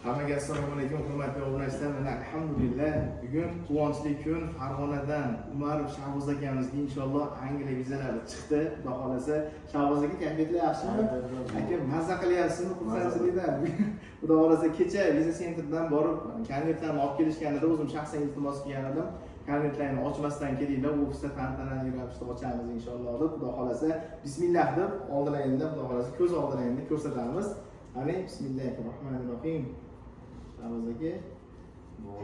Hammaga assalomu alaykum, hurmatli obunachilar. Mana alhamdulillah bugun quvonchli kun. Farg'onadan Umarov Shahboz akamizga inshaalloh Angliya vizalari chiqdi. Xudo xolasa Shahboz aka kayfiyatlar yaxshimi? Aka mazza qilyapsizmi? Xursandchilikdan. Xudo xolasa kecha viza sentrdan borib konvertlarni olib kelishganida o'zim shaxsan iltimos qilgan edim. Konvertlarni ochmasdan kelinglar, ofisda tantanali ravishda ochamiz inshaalloh deb. Xudo xolasa bismillah deb oldilagingda xudo xolasa ko'z oldilagingda ko'rsatamiz. Ani bismillahirrohmanirrohim. Shahboz aka,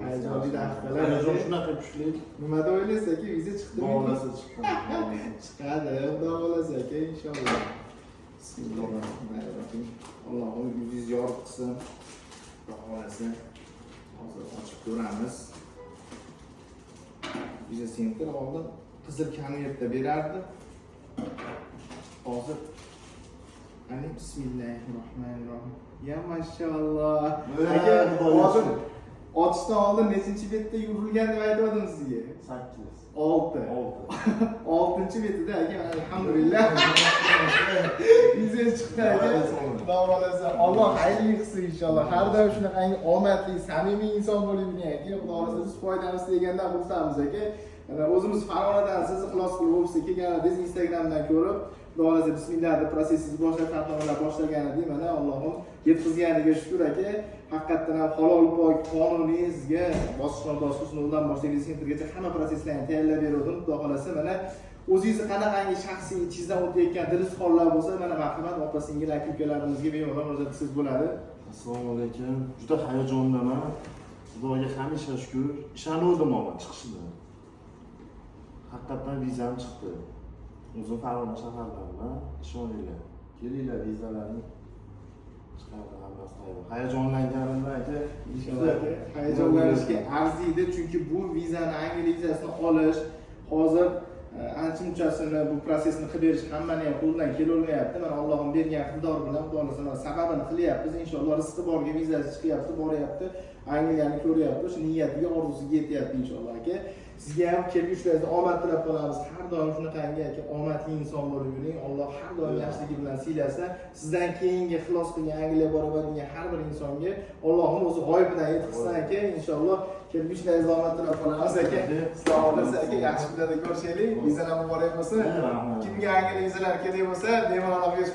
hayajonli daqiqalar. Hayajon shunaqa kuchli. Nimada o'ylaysiz aka, viza chiqdimi? Bolasi chiqqan. Chiqadi, xudo xolasa aka inshaalloh. Bismillahirrohmanirrohim. Allohim yuzingizni yorug' qilsin. Xudo xolasa hozir ochib ko'ramiz. Viza sentr oldin qizil konvertda berardi. Hozir ani bismillahirrohmanirrohim. Ya maşallah. Aka, hozir ochishdan oldin nechinchi betda yurilgan deb aytdim sizga? 8. 6. 6-betida aka, alhamdulillah. Viza chiqdi aka. Xudo xolasa Alloh xayrli qilsin inshaalloh. Har doim shunaqangi omadli, samimiy inson bo'ling aka. Xudo xolasa biz foydamiz degandan xursandmiz aka. O'zimiz Farg'onadan sizni xilos qilib ofisga kelganingiz Instagramdan ko'rib, xudo xolasa bismillah deb prosessingizni boshlab qatnomalar boshlagan edik. Mana Allohim yetkazganiga shukr aka. Haqiqatan ham halol pok qonuniy sizga bosqichma-bosqich noldan boshlab sentrgacha hamma proseslarni tayyorlab berdim. Xudo xolasa mana o'zingizni qanaqangi shaxsiy ichingizdan o'tayotgan dirs hollar bo'lsa, mana marhamat opa-singil aka-ukalarimizga bemalol murojaat qilsangiz bo'ladi. Assalomu alaykum. Juda hayajondaman. Xudoga hamisha shukr. Ishonuvdim men chiqishida. Haqiqatan vizam chiqdi. O'zim Farg'ona shaharlaridan ishoninglar. Kelinglar vizalarni chiqardi hammasi tayyor. Hayajonlanganimdan aka, inshaalloh hayajonlanishga arziydi, chunki bu vizani Angliya vizasini olish hozir ancha-munchasini bu prosesni qilib berish hammaning ham qo'lidan kelavermayapti. Mana Allohim bergan iqtidor bilan Xudoning sababini qilyapmiz. Inshaalloh rizqi borga vizasi chiqyapti, boryapti. Angliyani ko'ryapti. O'sha niyatiga, orzusiga yetyapti inshaalloh aka. Sizga ham kelgushlaringizda omad tilab qolamiz. Har doim shunaqangi aka omadli inson bo'lib yuring. Alloh har doim yaxshiligi bilan siylasa, sizdan keyingi xilos qilgan Angliya boraveradigan har bir insonga Allohim o'zi g'oyibidan yetkazsin aka. Inshaalloh kelgushlaringizda omad tilab qolamiz aka. Sog' bo'lasiz aka, yaxshi kunlarda ko'rishaylik. Vizalar muborak bo'lsin. Kimga Angliya vizalar kerak bo'lsa, bemalol